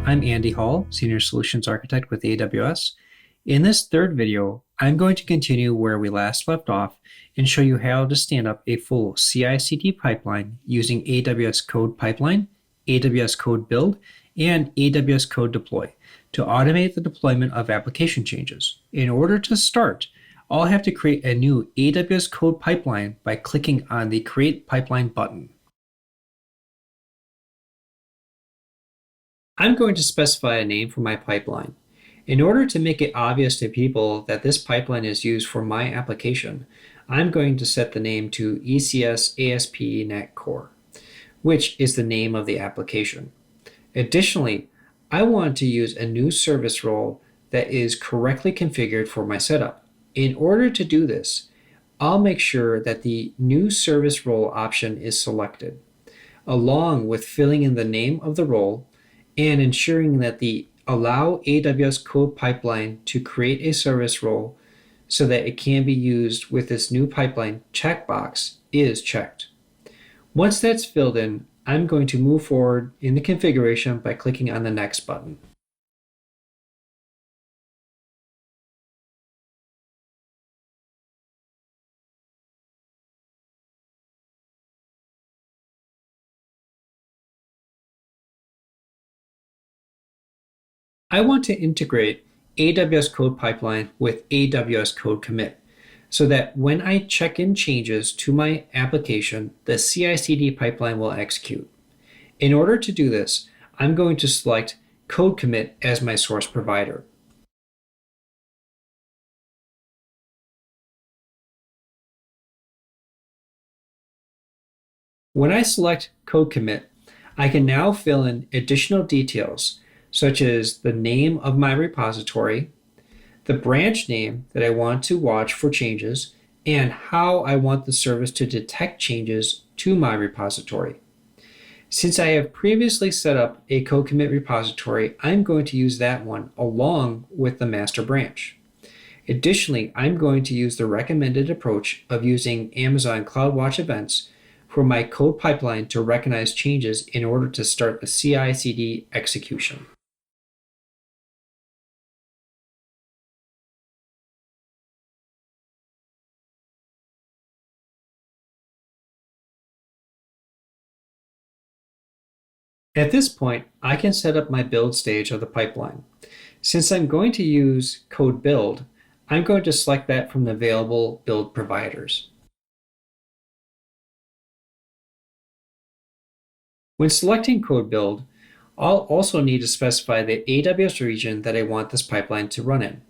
I'm Andy Hall, Senior Solutions Architect with AWS. In this third video, I'm going to continue where we last left off and show you how to stand up a full CI/CD pipeline using AWS CodePipeline, AWS CodeBuild, and AWS CodeDeploy to automate the deployment of application changes. In order to start, I'll have to create a new AWS CodePipeline by clicking on the Create Pipeline button. I'm going to specify a name for my pipeline. In order to make it obvious to people that this pipeline is used for my application, I'm going to set the name to ECS ASP.NET Core, which is the name of the application. Additionally, I want to use a new service role that is correctly configured for my setup. In order to do this, I'll make sure that the new service role option is selected, along with filling in the name of the role and ensuring that the Allow AWS CodePipeline to create a service role so that it can be used with this new pipeline checkbox is checked. Once that's filled in, I'm going to move forward in the configuration by clicking on the Next button. I want to integrate AWS CodePipeline with AWS CodeCommit so that when I check in changes to my application, the CI/CD pipeline will execute. In order to do this, I'm going to select CodeCommit as my source provider. When I select CodeCommit, I can now fill in additional details such as the name of my repository, the branch name that I want to watch for changes, and how I want the service to detect changes to my repository. Since I have previously set up a CodeCommit repository, I'm going to use that one along with the master branch. Additionally, I'm going to use the recommended approach of using Amazon CloudWatch events for my code pipeline to recognize changes in order to start the CI/CD execution. At this point, I can set up my build stage of the pipeline. Since I'm going to use CodeBuild, I'm going to select that from the available build providers. When selecting CodeBuild, I'll also need to specify the AWS region that I want this pipeline to run in.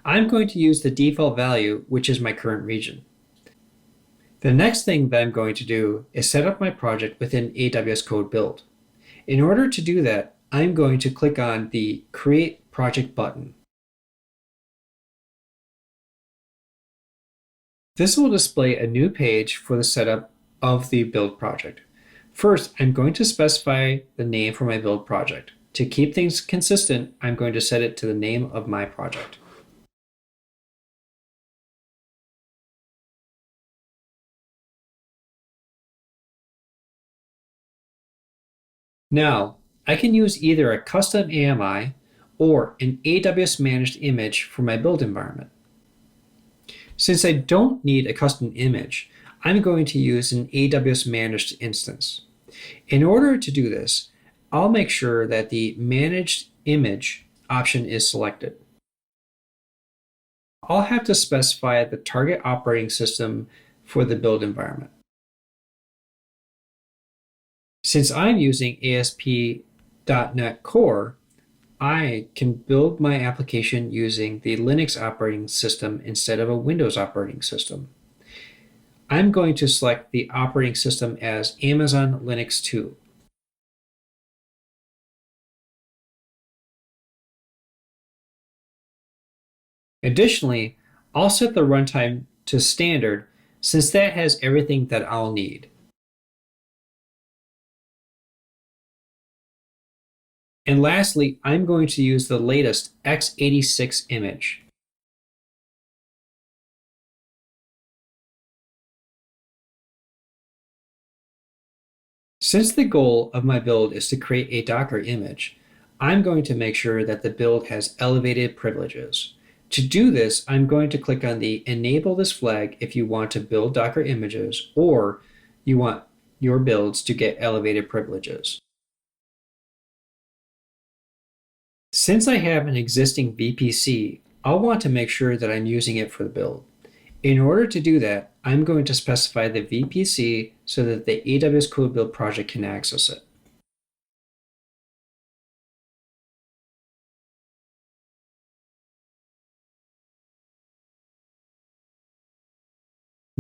I'm going to use the default value, which is my current region. The next thing that I'm going to do is set up my project within AWS CodeBuild. In order to do that, I'm going to click on the Create Project button. This will display a new page for the setup of the build project. First, I'm going to specify the name for my build project. To keep things consistent, I'm going to set it to the name of my project. Now, I can use either a custom AMI or an AWS managed image for my build environment. Since I don't need a custom image, I'm going to use an AWS managed instance. In order to do this, I'll make sure that the managed image option is selected. I'll have to specify the target operating system for the build environment. Since I'm using ASP.NET Core, I can build my application using the Linux operating system instead of a Windows operating system. I'm going to select the operating system as Amazon Linux 2. Additionally, I'll set the runtime to standard since that has everything that I'll need. And lastly, I'm going to use the latest x86 image. Since the goal of my build is to create a Docker image, I'm going to make sure that the build has elevated privileges. To do this, I'm going to click on the Enable this flag if you want to build Docker images or you want your builds to get elevated privileges. Since I have an existing VPC, I'll want to make sure that I'm using it for the build. In order to do that, I'm going to specify the VPC so that the AWS CodeBuild project can access it.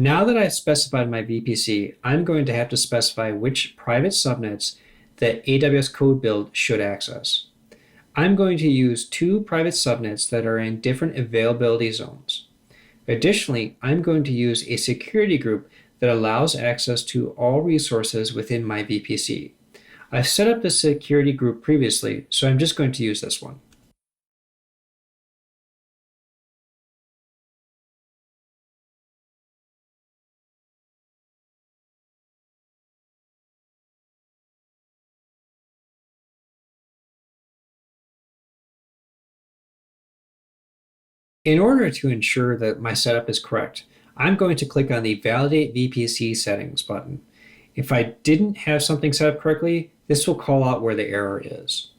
Now that I've specified my VPC, I'm going to have to specify which private subnets that AWS CodeBuild should access. I'm going to use two private subnets that are in different availability zones. Additionally, I'm going to use a security group that allows access to all resources within my VPC. I've set up this security group previously, so I'm just going to use this one. In order to ensure that my setup is correct, I'm going to click on the Validate VPC Settings button. If I didn't have something set up correctly, this will call out where the error is.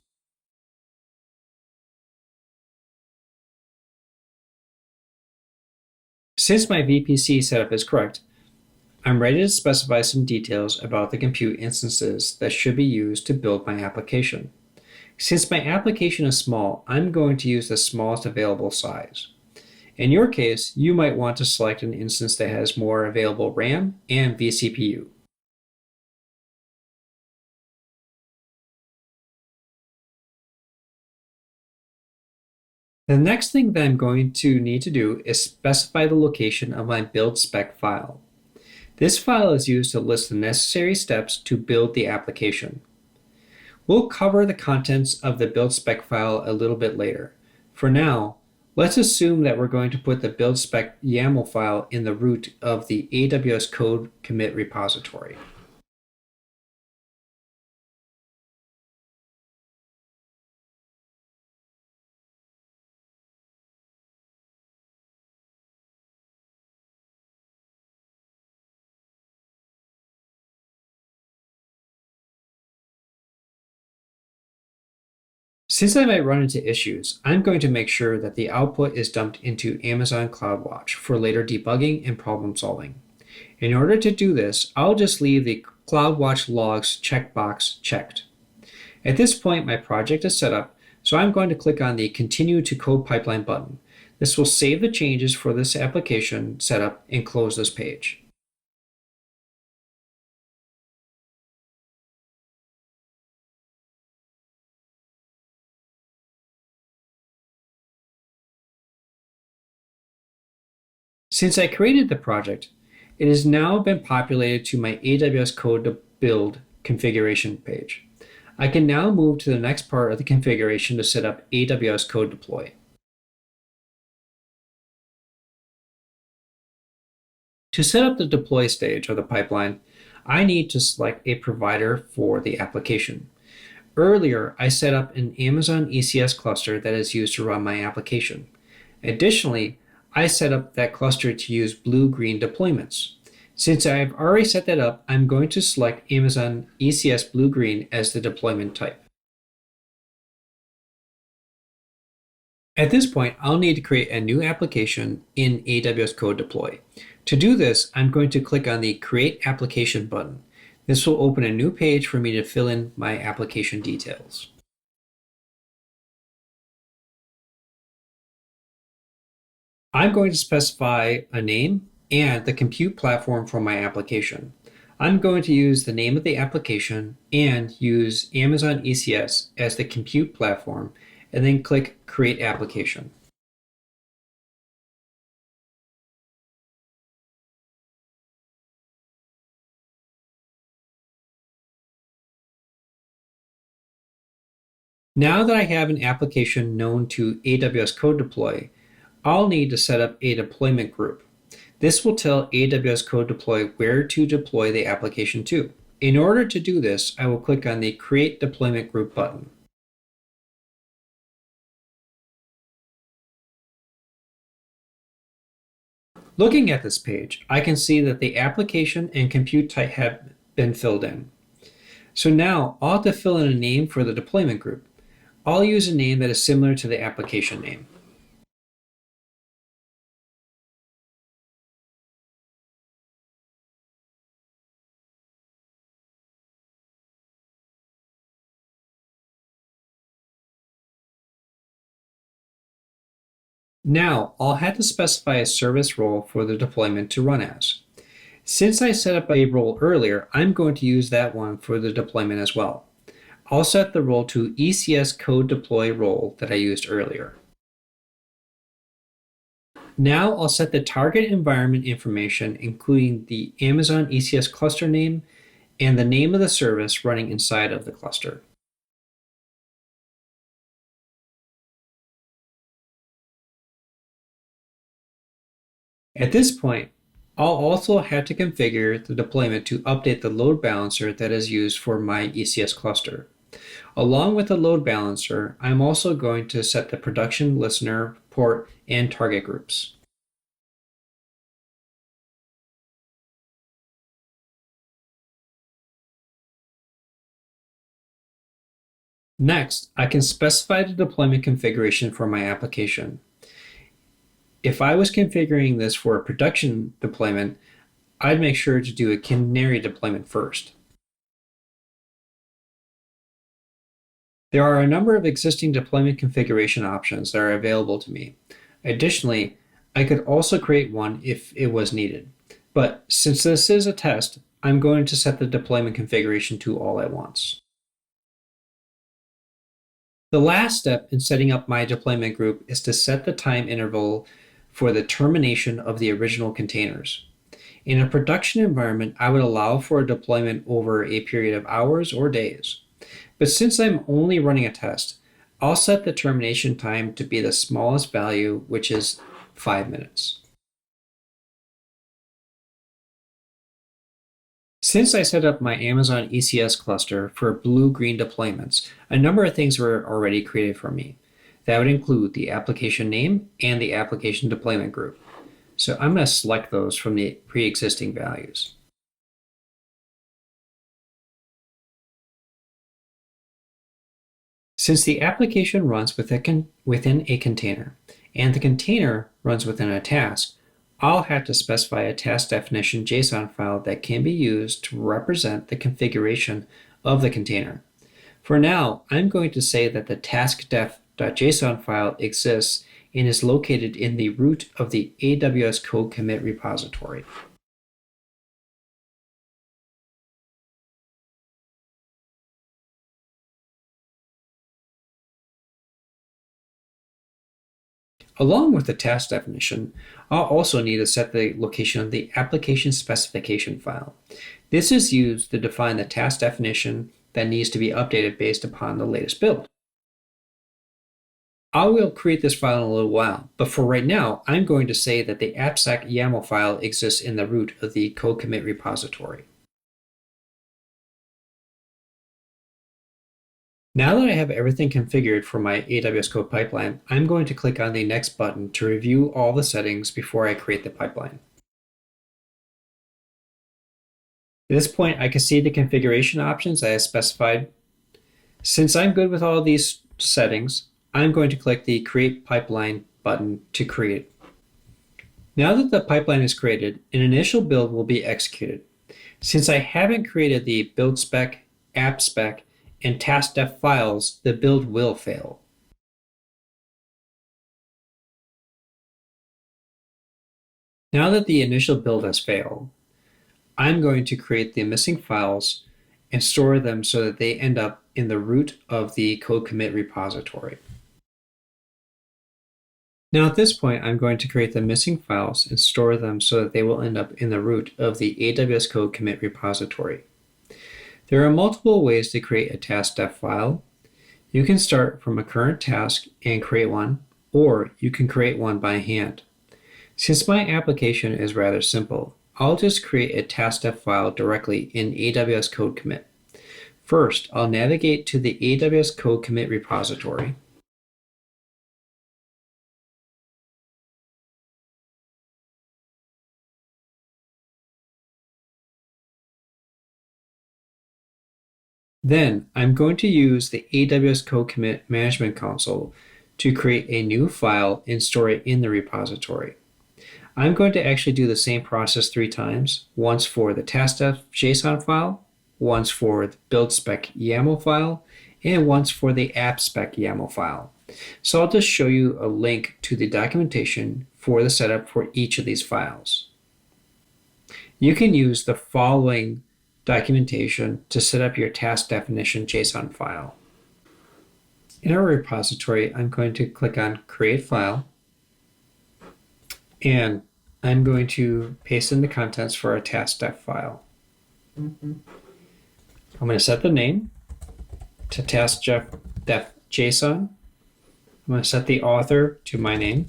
Since my VPC setup is correct, I'm ready to specify some details about the compute instances that should be used to build my application. Since my application is small, I'm going to use the smallest available size. In your case, you might want to select an instance that has more available RAM and vCPU. The next thing that I'm going to need to do is specify the location of my build spec file. This file is used to list the necessary steps to build the application. We'll cover the contents of the build spec file a little bit later. For now, let's assume that we're going to put the build spec YAML file in the root of the AWS CodeCommit repository. Since I might run into issues, I'm going to make sure that the output is dumped into Amazon CloudWatch for later debugging and problem solving. In order to do this, I'll just leave the CloudWatch logs checkbox checked. At this point, my project is set up, so I'm going to click on the Continue to CodePipeline button. This will save the changes for this application setup and close this page. Since I created the project, it has now been populated to my AWS CodeBuild configuration page. I can now move to the next part of the configuration to set up AWS CodeDeploy. To set up the deploy stage of the pipeline, I need to select a provider for the application. Earlier, I set up an Amazon ECS cluster that is used to run my application. Additionally, I set up that cluster to use blue-green deployments. Since I've already set that up, I'm going to select Amazon ECS blue-green as the deployment type. At this point, I'll need to create a new application in AWS CodeDeploy. To do this, I'm going to click on the Create Application button. This will open a new page for me to fill in my application details. I'm going to specify a name and the compute platform for my application. I'm going to use the name of the application and use Amazon ECS as the compute platform, and then click Create Application. Now that I have an application known to AWS CodeDeploy, I'll need to set up a deployment group. This will tell AWS CodeDeploy where to deploy the application to. In order to do this, I will click on the Create Deployment Group button. Looking at this page, I can see that the application and compute type have been filled in. So now I'll have to fill in a name for the deployment group. I'll use a name that is similar to the application name. Now I'll have to specify a service role for the deployment to run as. Since I set up a role earlier, I'm going to use that one for the deployment as well. I'll set the role to ECS CodeDeploy role that I used earlier. Now I'll set the target environment information, including the Amazon ECS cluster name and the name of the service running inside of the cluster. At this point, I'll also have to configure the deployment to update the load balancer that is used for my ECS cluster. Along with the load balancer, I'm also going to set the production listener, port, and target groups. Next, I can specify the deployment configuration for my application. If I was configuring this for a production deployment, I'd make sure to do a canary deployment first. There are a number of existing deployment configuration options that are available to me. Additionally, I could also create one if it was needed. But since this is a test, I'm going to set the deployment configuration to all at once. The last step in setting up my deployment group is to set the time interval for the termination of the original containers. In a production environment, I would allow for a deployment over a period of hours or days. But since I'm only running a test, I'll set the termination time to be the smallest value, which is 5 minutes. Since I set up my Amazon ECS cluster for blue-green deployments, a number of things were already created for me. That would include the application name and the application deployment group. So I'm going to select those from the pre-existing values. Since the application runs within a container and the container runs within a task, I'll have to specify a task definition JSON file that can be used to represent the configuration of the container. For now, I'm going to say that the taskdef.json file exists and is located in the root of the AWS CodeCommit repository. Along with the task definition, I'll also need to set the location of the application specification file. This is used to define the task definition that needs to be updated based upon the latest build. I will create this file in a little while, but for right now, I'm going to say that the AppSec YAML file exists in the root of the CodeCommit repository. Now that I have everything configured for my AWS CodePipeline, I'm going to click on the next button to review all the settings before I create the pipeline. At this point, I can see the configuration options I have specified. Since I'm good with all these settings, I'm going to click the Create Pipeline button to create. Now that the pipeline is created, an initial build will be executed. Since I haven't created the build spec, app spec, and task.def files, the build will fail. Now that the initial build has failed, I'm going to create the missing files and store them so that they end up in the root of the CodeCommit repository. Now at this point, I'm going to create the missing files and store them so that they will end up in the root of the AWS CodeCommit repository. There are multiple ways to create a task.def file. You can start from a current task and create one, or you can create one by hand. Since my application is rather simple, I'll just create a task.def file directly in AWS CodeCommit. First, I'll navigate to the AWS CodeCommit repository. Then I'm going to use the AWS CodeCommit Management Console to create a new file and store it in the repository. I'm going to actually do the same process 3 times, once for the task.json file, once for the build spec YAML file, and once for the app spec YAML file. So I'll just show you a link to the documentation for the setup for each of these files. You can use the following documentation to set up your task definition JSON file. In our repository, I'm going to click on Create File, and I'm going to paste in the contents for our task.def file. I'm going to set the name to task.def JSON. I'm going to set the author to my name.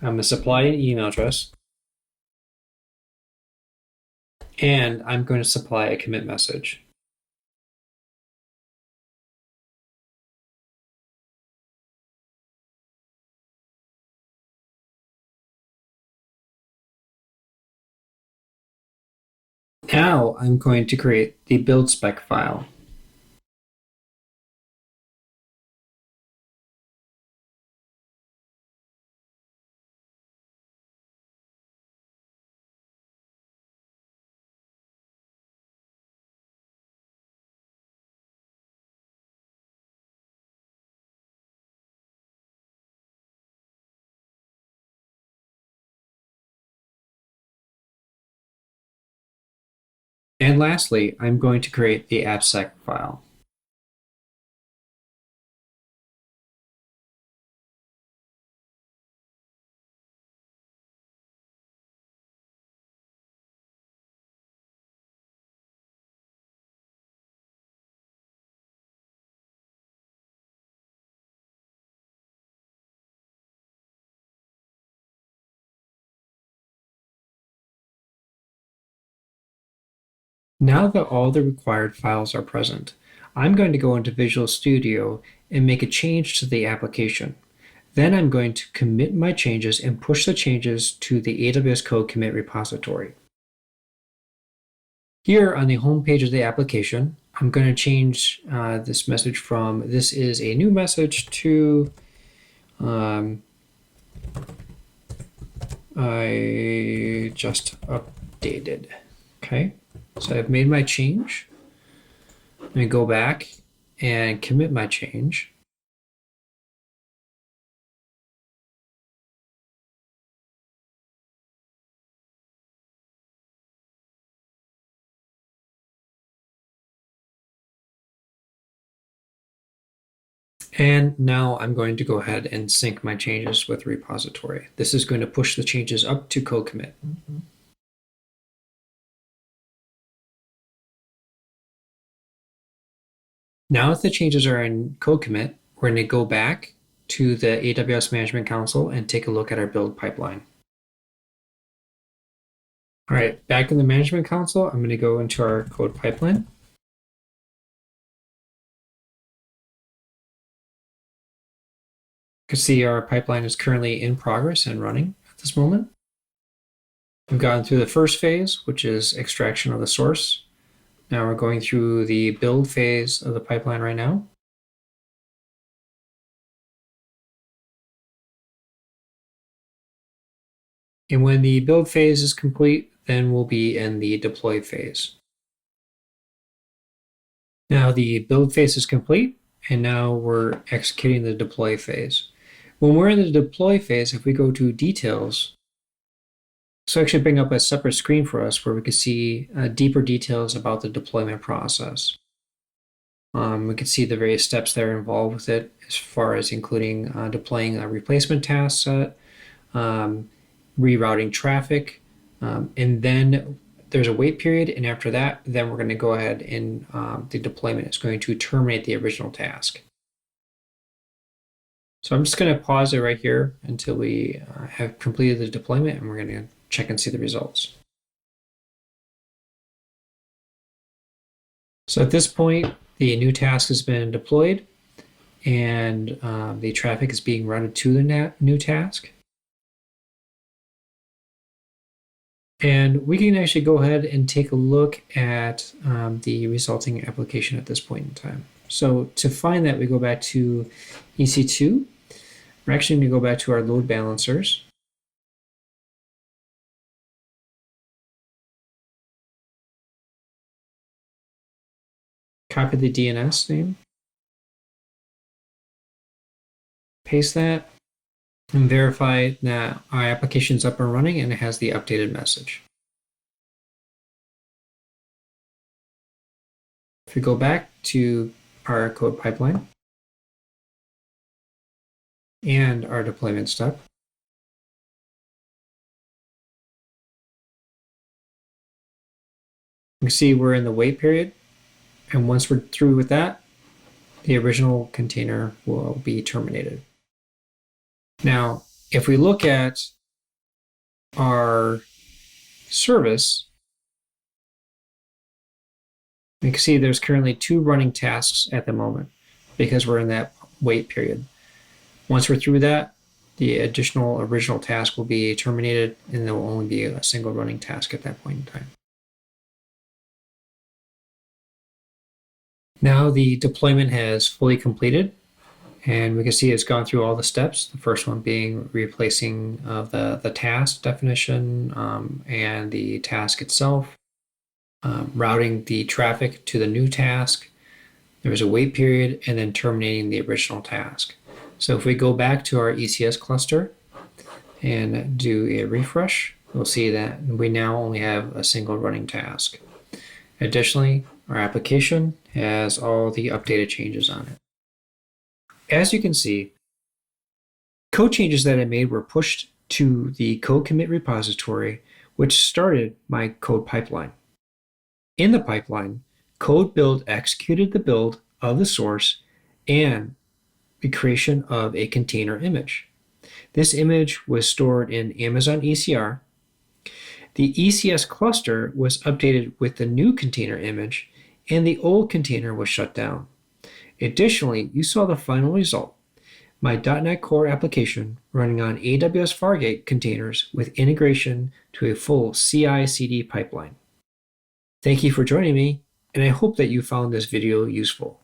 I'm going to supply an email address. And I'm going to supply a commit message. Now I'm going to create the build spec file. And lastly, I'm going to create the appsec file. Now that all the required files are present, I'm going to go into Visual Studio and make a change to the application. Then I'm going to commit my changes and push the changes to the AWS CodeCommit repository. Here on the home page of the application, I'm going to change this message from "this is a new message" to "I just updated." Okay, so I've made my change. I'm going to go back and commit my change. And now I'm going to go ahead and sync my changes with the repository. This is going to push the changes up to CodeCommit. Now that the changes are in CodeCommit, we're going to go back to the AWS Management Console and take a look at our build pipeline. All right, back in the Management Console, I'm going to go into our code pipeline. You can see our pipeline is currently in progress and running at this moment. We've gotten through the first phase, which is extraction of the source. Now we're going through the build phase of the pipeline right now. And when the build phase is complete, then we'll be in the deploy phase. Now the build phase is complete, and now we're executing the deploy phase. When we're in the deploy phase, if we go to details, so actually bring up a separate screen for us where we can see deeper details about the deployment process. We can see the various steps that are involved with it, as far as including deploying a replacement task set, rerouting traffic, and then there's a wait period, and after that, then we're going to go ahead and the deployment is going to terminate the original task. So I'm just going to pause it right here until we have completed the deployment, and we're going to check and see the results. So at this point, the new task has been deployed, and the traffic is being routed to the new task. And we can actually go ahead and take a look at the resulting application at this point in time. So to find that, we go back to EC2. We're actually going to go back to our load balancers. Copy the DNS name. Paste that. And verify that our application is up and running and it has the updated message. If we go back to our code pipeline and our deployment step, you can see we're in the wait period. And once we're through with that, the original container will be terminated. Now, if we look at our service, we can see there's currently 2 running tasks at the moment because we're in that wait period. Once we're through that, the additional original task will be terminated and there will only be a single running task at that point in time. Now the deployment has fully completed and we can see it's gone through all the steps. The first one being replacing of the task definition and the task itself, routing the traffic to the new task. There was a wait period and then terminating the original task. So if we go back to our ECS cluster and do a refresh, we'll see that we now only have a single running task. Additionally, our application has all the updated changes on it. As you can see, code changes that I made were pushed to the CodeCommit repository, which started my code pipeline. In the pipeline, CodeBuild executed the build of the source and the creation of a container image. This image was stored in Amazon ECR. The ECS cluster was updated with the new container image, and the old container was shut down. Additionally, you saw the final result, my .NET Core application running on AWS Fargate containers with integration to a full CI/CD pipeline. Thank you for joining me, and I hope that you found this video useful.